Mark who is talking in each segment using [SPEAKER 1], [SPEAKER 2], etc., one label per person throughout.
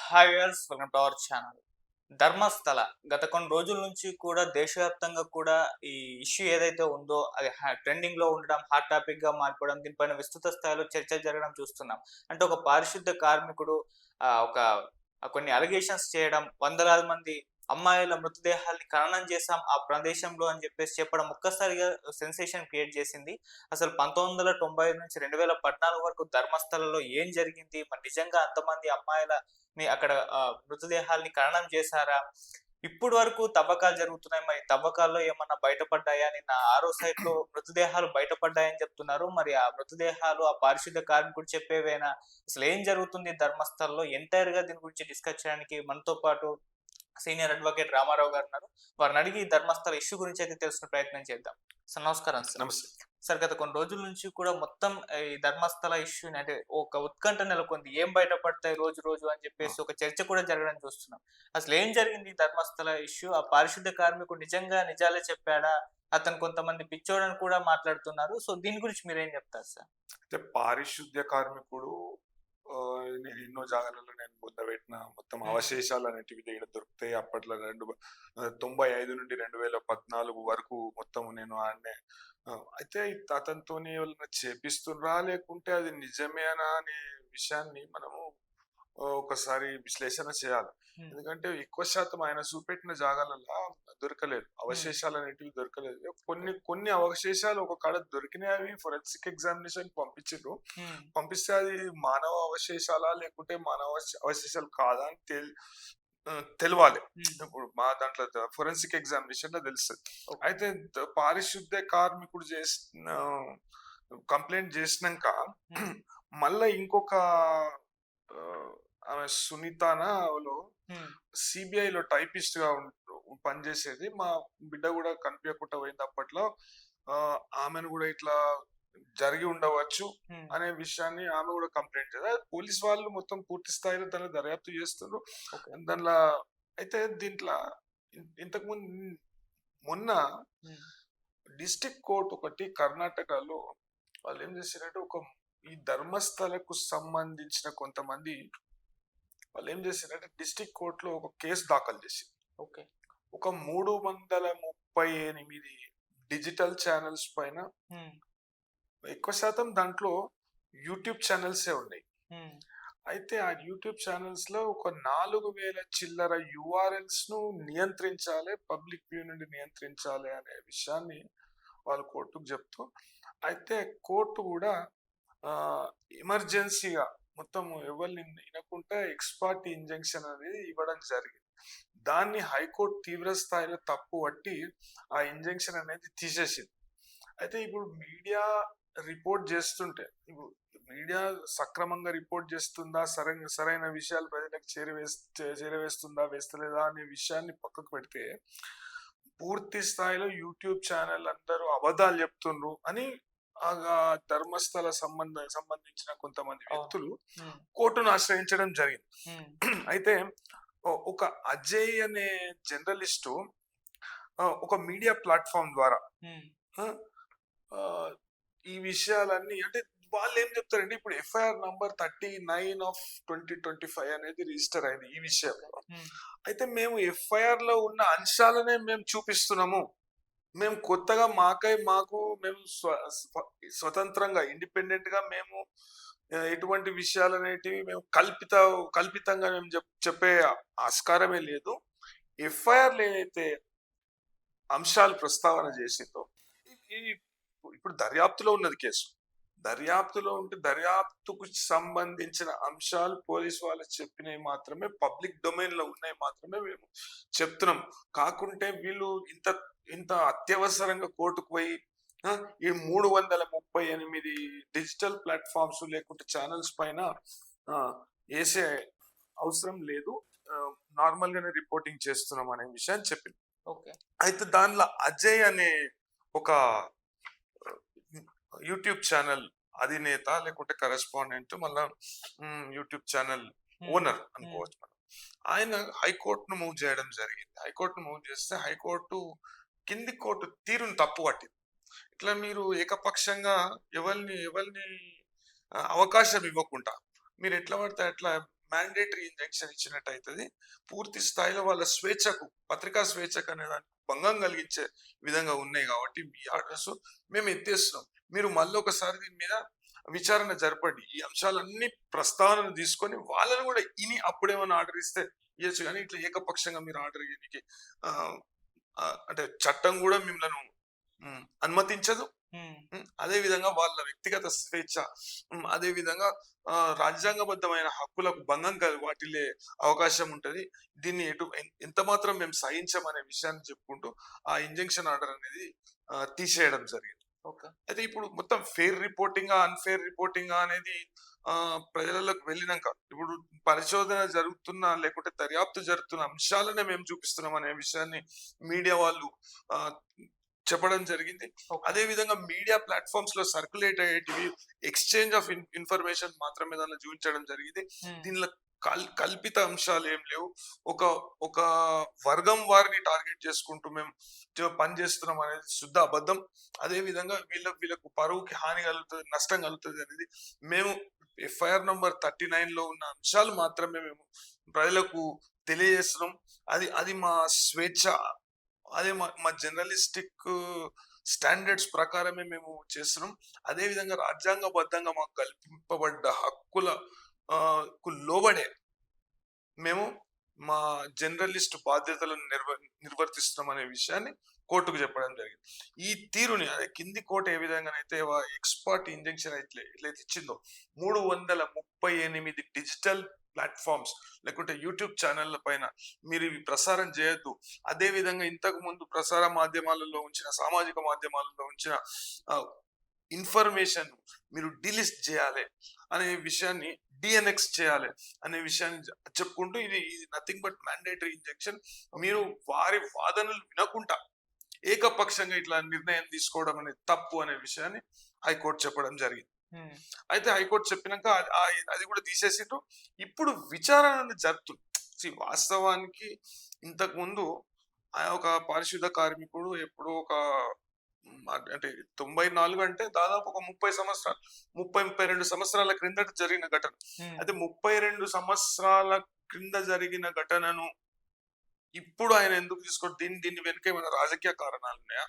[SPEAKER 1] Hi viewers, welcome to our channel. Dharmasthala గత కొన్ని రోజుల నుంచి కూడా దేశవ్యాప్తంగా కూడా ఈ ఇష్యూ ఏదైతే ఉందో అది ట్రెండింగ్ లో ఉండడం, హాట్ టాపిక్ గా మారిపోవడం, దీనిపైన విస్తృత స్థాయిలో చర్చ జరగడం చూస్తున్నాం. అంటే ఒక పారిశుద్ధ కార్మికుడు ఒక కొన్ని అలిగేషన్స్ చేయడం, వందలాది మంది అమ్మాయిల మృతదేహాల్ని ఖననం చేశాం ఆ ప్రదేశంలో అని చెప్పేసి చెప్పడం ఒక్కసారిగా సెన్సేషన్ క్రియేట్ చేసింది. అసలు 1995 నుంచి 2014 వరకు ధర్మస్థలలో ఏం జరిగింది? మరి నిజంగా అంతమంది అమ్మాయిలని అక్కడ మృతదేహాల్ని ఖననం చేశారా? ఇప్పటి వరకు తవ్వకాలు జరుగుతున్నాయి. మరి తవ్వకాల్లో ఏమన్నా బయటపడ్డాయా? నిన్న ఆరో సైట్‌లో మృతదేహాలు బయటపడ్డాయని చెప్తున్నారు. మరి ఆ మృతదేహాలు ఆ పారిశుద్ధ కార్మికుడు చెప్పేవేనా? అసలేం జరుగుతుంది ధర్మస్థలలో? ఎంటైర్‌గా దీని గురించి డిస్కస్ చేయడానికి మనతో పాటు సీనియర్ అడ్వకేట్ రామారావు గారున్నారు. వారిని అడిగి ధర్మస్థల ఇష్యూ గురించి అయితే తెలుసుకునే ప్రయత్నం చేద్దాం. సార్ నమస్కారం సార్.
[SPEAKER 2] నమస్తే.
[SPEAKER 1] సార్ గత కొన్ని రోజుల నుంచి కూడా మొత్తం ఈ ధర్మస్థల ఇష్యూని అంటే ఒక ఉత్కంఠ నెలకొంది. ఏం బయటపడతాయి రోజు రోజు అని
[SPEAKER 2] ఆ!
[SPEAKER 1] చెప్పేసి ఒక చర్చ కూడా జరగడం చూస్తున్నాం. అసలు ఏం జరిగింది ఈ ధర్మస్థల ఇష్యూ? ఆ పారిశుద్ధ కార్మికుడు నిజంగా నిజాలే చెప్పాడా? అతను కొంతమంది పిచ్చోడని కూడా మాట్లాడుతున్నారు. సో దీని గురించి మీరేం చెప్తారు సార్?
[SPEAKER 2] అయితే పారిశుద్ధ్య కార్మికుడు నేను ఎన్నో జాగాలలో నేను పొందబెట్టిన మొత్తం
[SPEAKER 1] హ్మ్.
[SPEAKER 2] అవశేషాలనేటివి ఈడ దొరుకుతాయి. అప్పట్లో 95 నుండి 2014 వరకు మొత్తం నేను ఆడనే అయితే అతనితోని ఎవరైనా చేపిస్తుండ్రా? లేకుంటే అది నిజమేనా అనే విషయాన్ని మనము ఒకసారి విశ్లేషణ చేయాలి.
[SPEAKER 1] హ్మ్.
[SPEAKER 2] ఎందుకంటే ఎక్కువ శాతం ఆయన చూపెట్టిన జాగాలల్లా దొరకలేదు.
[SPEAKER 1] హ్మ్.
[SPEAKER 2] అవశేషాలనేటివి దొరకలేదు. కొన్ని కొన్ని అవశేషాలు ఒక కాడ దొరికినాయి. అవి ఫోరెన్సిక్ ఎగ్జామినేషన్‌కి పంపించిండ్రు.
[SPEAKER 1] హ్మ్.
[SPEAKER 2] పంపిస్తే అది మానవ అవశేషాలా? లేకుంటే మానవ అవశేషాలు కాదా అని తెలవాలి.
[SPEAKER 1] హ్మ్.
[SPEAKER 2] ఇప్పుడు మా దాంట్లో ఫోరెన్సిక్ ఎగ్జామినేషన్‌లో తెలుస్తది.
[SPEAKER 1] ఓకే.
[SPEAKER 2] అయితే పారిశుద్ధ్య కార్మికుడు చేసిన కంప్లెయింట్ చేసినంక
[SPEAKER 1] హ్మ్.
[SPEAKER 2] మళ్ళా ఇంకొక ఆహ్, ఆమె సునీతనా ఎవలో
[SPEAKER 1] హ్మ్.
[SPEAKER 2] సిబిఐలో టైపిస్ట్‌గా పనిచేసేది. మా బిడ్డ గూడా కనిపియకుండా పోయింది అప్పట్లో. ఆమెను గూడా ఇట్లా జరిగి ఉండవచ్చు
[SPEAKER 1] హ్మ్.
[SPEAKER 2] అనే విషయాన్ని ఆమె గూడా కంప్లెయింట్ చేసారు. పోలీస్ వాళ్ళు మొత్తం పూర్తి స్థాయిలో దాన్ని దర్యాప్తు చేస్తుర్రు.
[SPEAKER 1] ఓకే.
[SPEAKER 2] దాంట్ల అయితే దీంట్ల ఇంతకుముందు మొన్న
[SPEAKER 1] హ్మ్.
[SPEAKER 2] డిస్ట్రిక్ట్ కోర్ట్ ఒకటి కర్ణాటకలో వాళ్ళేం చేశారంటే ఈ ధర్మస్థలకు సంబంధించిన కొంతమంది వాళ్ళేం చేశారంటే డిస్ట్రిక్ట్ కోర్ట్‌లో ఒక కేస్ దాఖలు చేసింది.
[SPEAKER 1] ఓకే.
[SPEAKER 2] ఒక 338 డిజిటల్ ఛానెల్స్ పైన
[SPEAKER 1] హ్మ్.
[SPEAKER 2] ఎక్కువ శాతం దాంట్లో యూట్యూబ్ ఛానెల్సే ఉన్నాయి.
[SPEAKER 1] హ్మ్.
[SPEAKER 2] అయితే ఆ యూట్యూబ్ ఛానెల్స్‌లో ఒక 4000 చిల్లర యూఆర్ఎల్స్‌ను నియంత్రించాలి. పబ్లిక్ వ్యూ నుండి నియంత్రించాలి అనే విషయాన్ని వాళ్ళు కోర్టుకు చెప్తూ అయితే కోర్టు గూడా ఆహ్, ఎమర్జెన్సీగా మొత్తం ఎవరిని వినకుండా ఎక్స్ పార్టీ ఇంజంక్షన్ అనేది ఇవ్వడం జరిగింది. దాన్ని హైకోర్టు తీవ్ర స్థాయిలో తప్పుపట్టి ఆ ఇంజంక్షన్ అనేది తీసేసింది. అయితే ఇప్పుడు మీడియా రిపోర్ట్ చేస్తుంటే ఇప్పుడు మీడియా సక్రమంగా రిపోర్ట్ చేస్తుందా? సరైన విషయాలు ప్రజలకు చేరవేస్తుందా? వేస్తలేదా? అనే విషయాన్ని పక్కకు పెడితే పూర్తి స్థాయిలో యూట్యూబ్ ఛానల్ అందరూ అబద్ధాలు చెప్తుండ్రు అని ధర్మస్థల సంబంధించిన కొంతమంది
[SPEAKER 1] అవును.
[SPEAKER 2] వ్యక్తులు
[SPEAKER 1] హ్మ్.
[SPEAKER 2] కోర్టును ఆశ్రయించడం జరిగింది.
[SPEAKER 1] హ్మ్.
[SPEAKER 2] అయితే ఒక అజయ్ అనే జర్నలిస్టు ఒక మీడియా ప్లాట్‌ఫార్మ్ ద్వారా
[SPEAKER 1] హ్మ్.
[SPEAKER 2] ఆ! ఆహ్, ఈ విషయాలన్నీ అంటే వాళ్ళేం చెప్తారంటే ఇప్పుడు ఎఫ్ఐఆర్ నంబర్ 39 ఆఫ్ 2025 అనేది రిజిస్టర్ అయింది ఈ
[SPEAKER 1] ఓకే.
[SPEAKER 2] విషయంలో.
[SPEAKER 1] హ్మ్.
[SPEAKER 2] అయితే మేము ఎఫ్ఐఆర్‌లో ఉన్న అంశాలనే మేము చూపిస్తున్నాము. మేము కొత్తగా మేము స్వతంత్రంగా ఇండిపెండెంట్‌గా మేము ఎటువంటి విషయాలనేటివి మేము కల్పితంగా మేము చెప్పే ఆస్కారమే లేదు. ఎఫ్ఐఆర్‌లో ఏదైతే అంశాలు ప్రస్తావన చేసిందో ఈ ఇప్పుడు దర్యాప్తులో ఉన్నది కేసు. దర్యాప్తులో ఉంటే దర్యాప్తుకు సంబంధించిన అంశాలు పోలీసు వాళ్ళు చెప్పినవి మాత్రమే పబ్లిక్ డొమైన్‌లో ఉన్నాయి మాత్రమే మేము చెప్తున్నాం. కాకుంటే వీళ్ళు ఇంత ఇంత అత్యవసరంగా కోర్టుకు పోయి ఆ! ఈ 338 డిజిటల్ ప్లాట్‌ఫార్మ్స్ లేకుంటే ఛానెల్స్ పైన ఏసే అవసరం లేదు. నార్మల్‌గానే రిపోర్టింగ్ చేస్తున్నాం అనే విషయాన్ని చెప్పింది.
[SPEAKER 1] ఓకే.
[SPEAKER 2] అయితే దానిలో అజయ్ అనే ఒక యూట్యూబ్ ఛానల్ అధినేత లేకుంటే కరెస్పాండెంట్ మళ్ళా యూట్యూబ్ ఛానల్
[SPEAKER 1] హ్మ్.
[SPEAKER 2] ఓనర్
[SPEAKER 1] హ్మ్.
[SPEAKER 2] అనుకోవచ్చు మనం. ఆయన హైకోర్టును మూవ్ చేయడం జరిగింది. హైకోర్టును మూవ్ చేస్తే హైకోర్టు కింది కోర్టు తీరును తప్పు పట్టింది. ఇట్లా మీరు ఏకపక్షంగా ఎవరిని ఎవరిని అవకాశం ఇవ్వకుండా మీరు ఎట్లా పడితే అట్లా మ్యాండేటరీ ఇంజెక్షన్ ఇచ్చినట్టు అవుతుంది. పూర్తి స్థాయిలో వాళ్ళ స్వేచ్ఛకు, పత్రికా స్వేచ్ఛకు అనే దానికి భంగం కలిగించే విధంగా ఉన్నాయి కాబట్టి మీ ఆర్డర్స్ మేము ఎత్తేస్తున్నాం. మీరు మళ్ళీ ఒకసారి దీని మీద విచారణ జరపండి. ఈ అంశాలన్నీ ప్రస్తావనను తీసుకొని వాళ్ళని కూడా ఇని అప్పుడేమైనా ఆర్డర్ ఇస్తే ఇవ్వచ్చు, కానీ ఇట్లా ఏకపక్షంగా మీరు ఆర్డర్ ఇవ్వడానికి అంటే చట్టం కూడా మిమ్మల్ని అనుమతించదు. అదే విధంగా వాళ్ళ వ్యక్తిగత స్వేచ్ఛ, అదే విధంగా రాజ్యాంగబద్ధమైన హక్కులకు భంగం వాటిల్లే అవకాశం ఉంటది. దీన్ని ఎంత మాత్రం మేము సహించమనే విషయాన్ని చెప్పుకుంటూ ఆ ఇంజంక్షన్ ఆర్డర్ అనేది తీసేయడం జరిగింది. అయితే ఇప్పుడు మొత్తం ఫెయిర్ రిపోర్టింగ్ అన్ఫెయిర్ రిపోర్టింగ్ అనేది ప్రజలకు వెళ్ళినాక ఇప్పుడు పరిశోధన జరుగుతున్న లేకుంటే దర్యాప్తు జరుగుతున్న అంశాలనే మేము చూపిస్తున్నాం అనే విషయాన్ని మీడియా వాళ్ళు చెప్పడం జరిగింది. అదే విధంగా మీడియా ప్లాట్ఫామ్స్ లో సర్క్యులేట్ అయ్యేటివి ఎక్స్చేంజ్ ఆఫ్ ఇన్ఫర్మేషన్ మాత్రమే దానిలో చూపించడం జరిగింది. దీనిలో కల్పిత అంశాలు ఏం లేవు. ఒక వర్గం వారిని టార్గెట్ చేసుకుంటూ మేము పని చేస్తున్నాం అనేది శుద్ధ అబద్ధం. అదే విధంగా వీళ్ళకు పరువుకి హాని కలుగుతుంది, నష్టం కలుగుతుంది అనేది మేము FIR నంబర్ 39 లో ఉన్న అంశాలు మాత్రమే మేము ప్రజలకు తెలియజేస్తున్నాం. అది మా స్వేచ్ఛ, అదే మా జర్నలిస్టిక్ స్టాండర్డ్స్ ప్రకారమే మేము చేస్తున్నాం. అదే విధంగా రాజ్యాంగబద్ధంగా మాకు కల్పింపబడ్డ హక్కులకు లోబడే మేము మా జర్నలిస్ట్ బాధ్యతలను నిర్వర్తిస్తున్నాం అనే విషయాన్ని కోర్టుకు చెప్పడం జరిగింది. ఈ తీరుని అదే కింది కోర్టు ఏ విధంగానైతే ఎక్స్పర్ట్ ఇంజెక్షన్ ఎట్లయితే ఇచ్చిందో 338 డిజిటల్ ప్లాట్ఫామ్స్ లేకుంటే యూట్యూబ్ ఛానళ్ల పైన మీరు ఇవి ప్రసారం చేయొద్దు, అదే విధంగా ఇంతకు ముందు ప్రసార మాధ్యమాలలో ఉంచిన, సామాజిక మాధ్యమాలలో ఉంచిన ఇన్ఫర్మేషన్ మీరు డిలీట్ చేయాలి అనే విషయాన్ని, డిఎన్ఎక్స్ చేయాలి అనే విషయాన్ని చెప్పుకుంటూ ఇది నథింగ్ బట్ మ్యాండేటరీ ఇంజెక్షన్. మీరు వారి వాదనలు వినకుండా ఏకపక్షంగా ఇట్లా నిర్ణయం తీసుకోవడం అనేది తప్పు అనే విషయాన్ని హైకోర్టు చెప్పడం జరిగింది. అయితే హైకోర్టు చెప్పినాక అది కూడా తీసేసిండ్రు. ఇప్పుడు విచారణ జరుపుతుంది. వాస్తవానికి ఇంతకు ముందు ఒక పారిశుద్ధ కార్మికుడు ఎప్పుడో అంటే 94 అంటే దాదాపు ఒక 32 సంవత్సరాల క్రిందట జరిగిన ఘటన. అయితే 32 సంవత్సరాల క్రింద జరిగిన ఘటనను ఇప్పుడు ఆయన ఎందుకు తీసుకోండి? దీన్ని వెనుక ఏమైనా రాజకీయ కారణాలు ఉన్నాయా,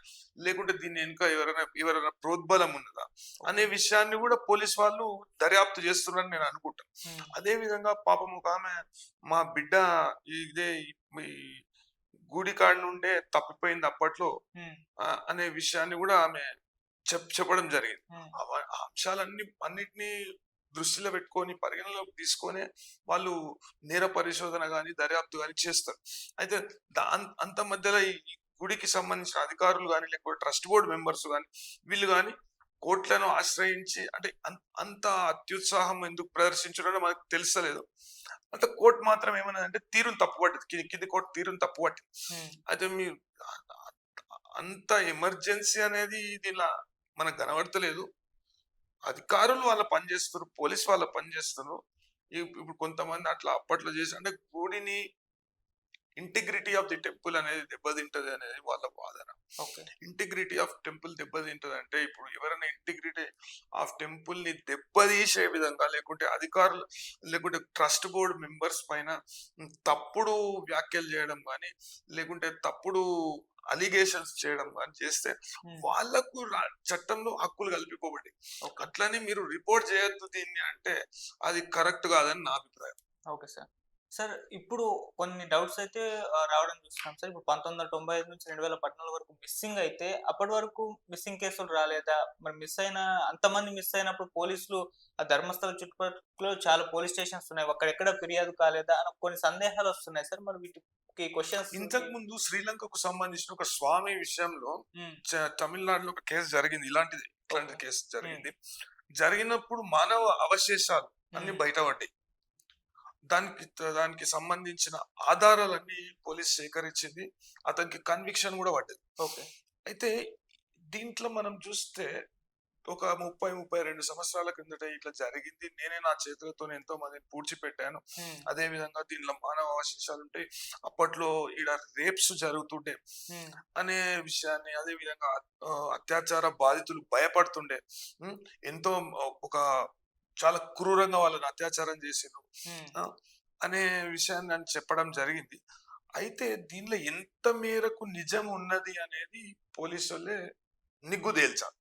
[SPEAKER 2] లేకుంటే దీన్ని వెనుక ఎవరైనా ప్రోద్బలం ఉన్నదా అనే విషయాన్ని కూడా పోలీస్ వాళ్ళు దర్యాప్తు చేస్తున్నారని నేను అనుకుంటాను. అదే విధంగా పాపం ఒక ఆమె మా బిడ్డ ఇదే గుడి కాడ నుండే తప్పిపోయింది అప్పట్లో అనే విషయాన్ని కూడా ఆమె చెప్పడం జరిగింది. అన్నిటినీ దృష్టిలో పెట్టుకొని పరిగణలోకి తీసుకొని వాళ్ళు నేర పరిశోధన గాని దర్యాప్తు గాని చేస్తారు. అయితే అంత మధ్యలో ఈ గుడికి సంబంధించిన అధికారులు గాని లేకపోతే ట్రస్ట్ బోర్డు మెంబర్స్ గాని వీళ్ళు గాని కోర్టులను ఆశ్రయించి అంటే అంత అత్యుత్సాహం ఎందుకు ప్రదర్శించడం మనకు తెలుసలేదు. అంత కోర్టు మాత్రం ఏమన్నదంటే తీరును తప్పుపట్టింది, కింది కోర్టు తీరును తప్పుపట్టింది. అయితే మీరు అంత ఎమర్జెన్సీ అనేది దీనిలా మనకు కనబడతలేదు. అధికారులు వాళ్ళ పని చేస్తారు, పోలీస్ వాళ్ళ పని చేస్తారు. ఇప్పుడు కొంతమంది అట్లా అప్పట్లో చేసి అంటే గుడిని ఇంటిగ్రిటీ ఆఫ్ ది టెంపుల్ అనేది దెబ్బతింటది అనేది వాళ్ళ వాదన. ఇంటిగ్రిటీ ఆఫ్ టెంపుల్ దెబ్బతింటది అంటే ఇప్పుడు ఎవరైనా ఇంటిగ్రిటీ ఆఫ్ టెంపుల్ ని దెబ్బతీసే విధంగా లేకుంటే అధికారులు లేకుంటే ట్రస్ట్ బోర్డు మెంబర్స్ పైన తప్పుడు వ్యాఖ్యలు చేయడం కానీ లేకుంటే తప్పుడు అలిగేషన్స్ చేయడం కానీ చేస్తే వాళ్లకు చట్టంలో హక్కులు కల్పింపబడి అట్లనే మీరు రిపోర్ట్ చేయొద్దు దీన్ని అంటే అది కరెక్ట్ కాదని నా అభిప్రాయం.
[SPEAKER 1] Okay sir. సార్ ఇప్పుడు కొన్ని డౌట్స్ అయితే రావడం చూస్తున్నాం సార్. ఇప్పుడు 1995 నుంచి 2014 వరకు మిస్సింగ్ అయితే అప్పటి వరకు మిస్సింగ్ కేసులు రాలేదా? మరి అంతమంది మిస్ అయినప్పుడు పోలీసులు ఆ ధర్మస్థల చుట్టుపక్కల చాలా పోలీస్ స్టేషన్స్ ఉన్నాయి, అక్కడెక్కడ ఫిర్యాదు కాలేదా అని కొన్ని సందేహాలు వస్తున్నాయి సార్. మరి వీటికి క్వశ్చన్స్.
[SPEAKER 2] ఇంతకు ముందు శ్రీలంకకు సంబంధించిన ఒక స్వామి విషయంలో తమిళనాడులో ఒక కేసు జరిగింది, ఇలాంటి కేసు జరిగినప్పుడు మానవ అవశేషాలు అన్ని బయటపడ్డాయి. దానికి సంబంధించిన ఆధారాలన్నీ పోలీస్ సేకరించింది, అతనికి కన్విక్షన్ కూడా పడ్డది. అయితే దీంట్లో మనం చూస్తే ఒక 32 సంవత్సరాల కిందట ఇట్లా జరిగింది, నేనే నా చేతులతో ఎంతో మందిని పూడ్చిపెట్టాను, అదే విధంగా దీనిలో మానవ అవశేషాలు ఉంటాయి, అప్పట్లో ఈడ రేప్స్ జరుగుతుండే అనే విషయాన్ని, అదే విధంగా అత్యాచార బాధితులు భయపడుతుండే, ఎంతో ఒక చాలా క్రూరంగా వాళ్ళని అత్యాచారం చేసిండ్రు
[SPEAKER 1] ఉమ్,
[SPEAKER 2] ఆ, అనే విషయాన్ని నన్ను చెప్పడం జరిగింది. అయితే దీనిలో ఎంత మేరకు నిజం ఉన్నది అనేది పోలీసు వాళ్ళే నిగ్గు తేల్చాలి.